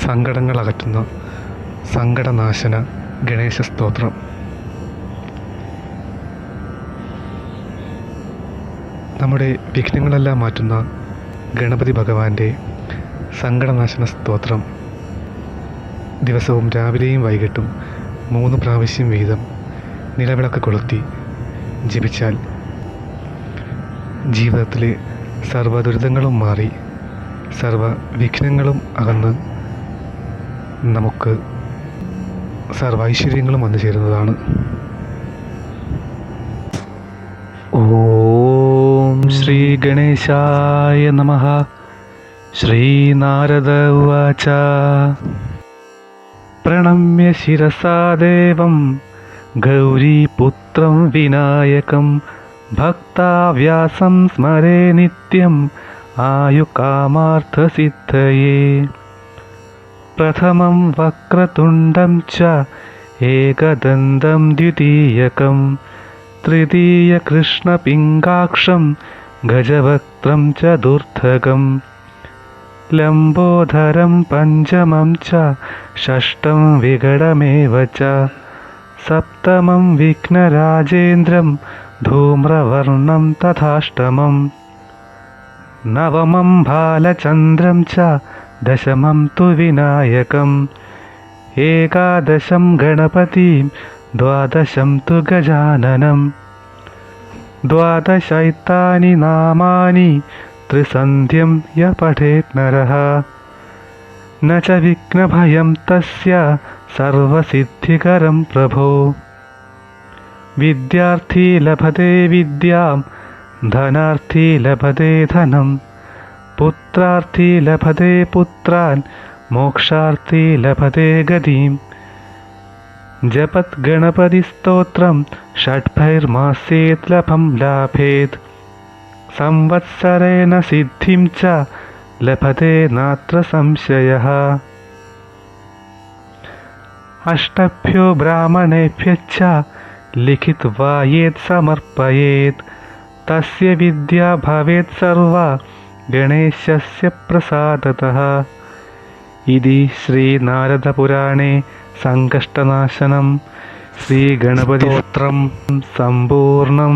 സങ്കടങ്ങൾ അകറ്റുന്ന സങ്കടനാശന ഗണേശ സ്തോത്രം. നമ്മുടെ വിഘ്നങ്ങളെല്ലാം മാറ്റുന്ന ഗണപതി ഭഗവാന്റെ സങ്കടനാശന സ്തോത്രം ദിവസവും രാവിലെയും വൈകിട്ടും 3 പ്രാവശ്യം വീതം നിലവിളക്ക് കൊളുത്തി ജപിച്ചാൽ ജീവിതത്തിലെ സർവ്വ ദുരിതങ്ങളും മാറി സർവ്വ വിഘ്നങ്ങളും അകന്ന് നമുക്ക് സർവ്വ ഐശ്വര്യങ്ങളും വന്നു ചേരുന്നതാണ്. ഓം ശ്രീ ഗണേശായ നമഃ. ശ്രീനാരദ ഉവാച. പ്രണമ്യ ശിരസാ ദേവം ഗൗരീപുത്രം വിനായകം ഭക്താവ്യാസം സ്മരേ നിത്യം ആയുകാമാർത്ഥസിദ്ധയേ. പ്രഥമം വക്രതുണ്ടം ച ഏകദന്തം ദ്വിതീയകം തൃതീയ കൃഷ്ണപിംഗാക്ഷം ഗജവക്ത്രം ചതുർത്ഥകം ലംബോദരം പഞ്ചമം ച ഷഷ്ടം വികടമേവ ച സപ്തമം വിഘ്നരാജേന്ദ്രം ധൂമ്രവർണം തഥാഷ്ടമം നവമം ബാലചന്ദ്രം ച ദശമം തു വിനായകം ഏകാദശം ഗണപതിം ദ്വാദശം തു ഗജാനനം. ദ്വാദശൈതാനി നാമാനി ത്രിസന്ധ്യം യ പഠേത് നരഃ ന ച വിഘ്നഭയം തസ്യ സർവസിദ്ധികരം പ്രഭോ. വിദ്യാർത്ഥി ലഭതേ വിദ്യാം ധനാർത്ഥി ലഭതേ ധനം പുത്രാർത്ഥി ലഭതേ പുത്രാൻ മോക്ഷാർത്ഥി ലഭതേ ഗതിം. ജപത് ഗണപതി സ്തോത്രം ഷഡ്ഭൈർമാസേത് ലഭം ലാഭേത് സംവത്സരേണ സിദ്ധിം ച ലഭതേ നാത്ര സംശയഃ. അഷ്ടഭ്യോ ബ്രാഹ്മണേഭ്യശ്ച ലിഖിത്വാ യേത് സമർപ്പയേത് തസ്യ വിദ്യാ ഭവേത് സർവ്വാ ഗണേശസ്യ പ്രസാദതഃ. ഇതി ശ്രീനാരദപുരാണേ സംകഷ്ടനാശനം ശ്രീഗണപതി സ്തോത്രം സമ്പൂർണം.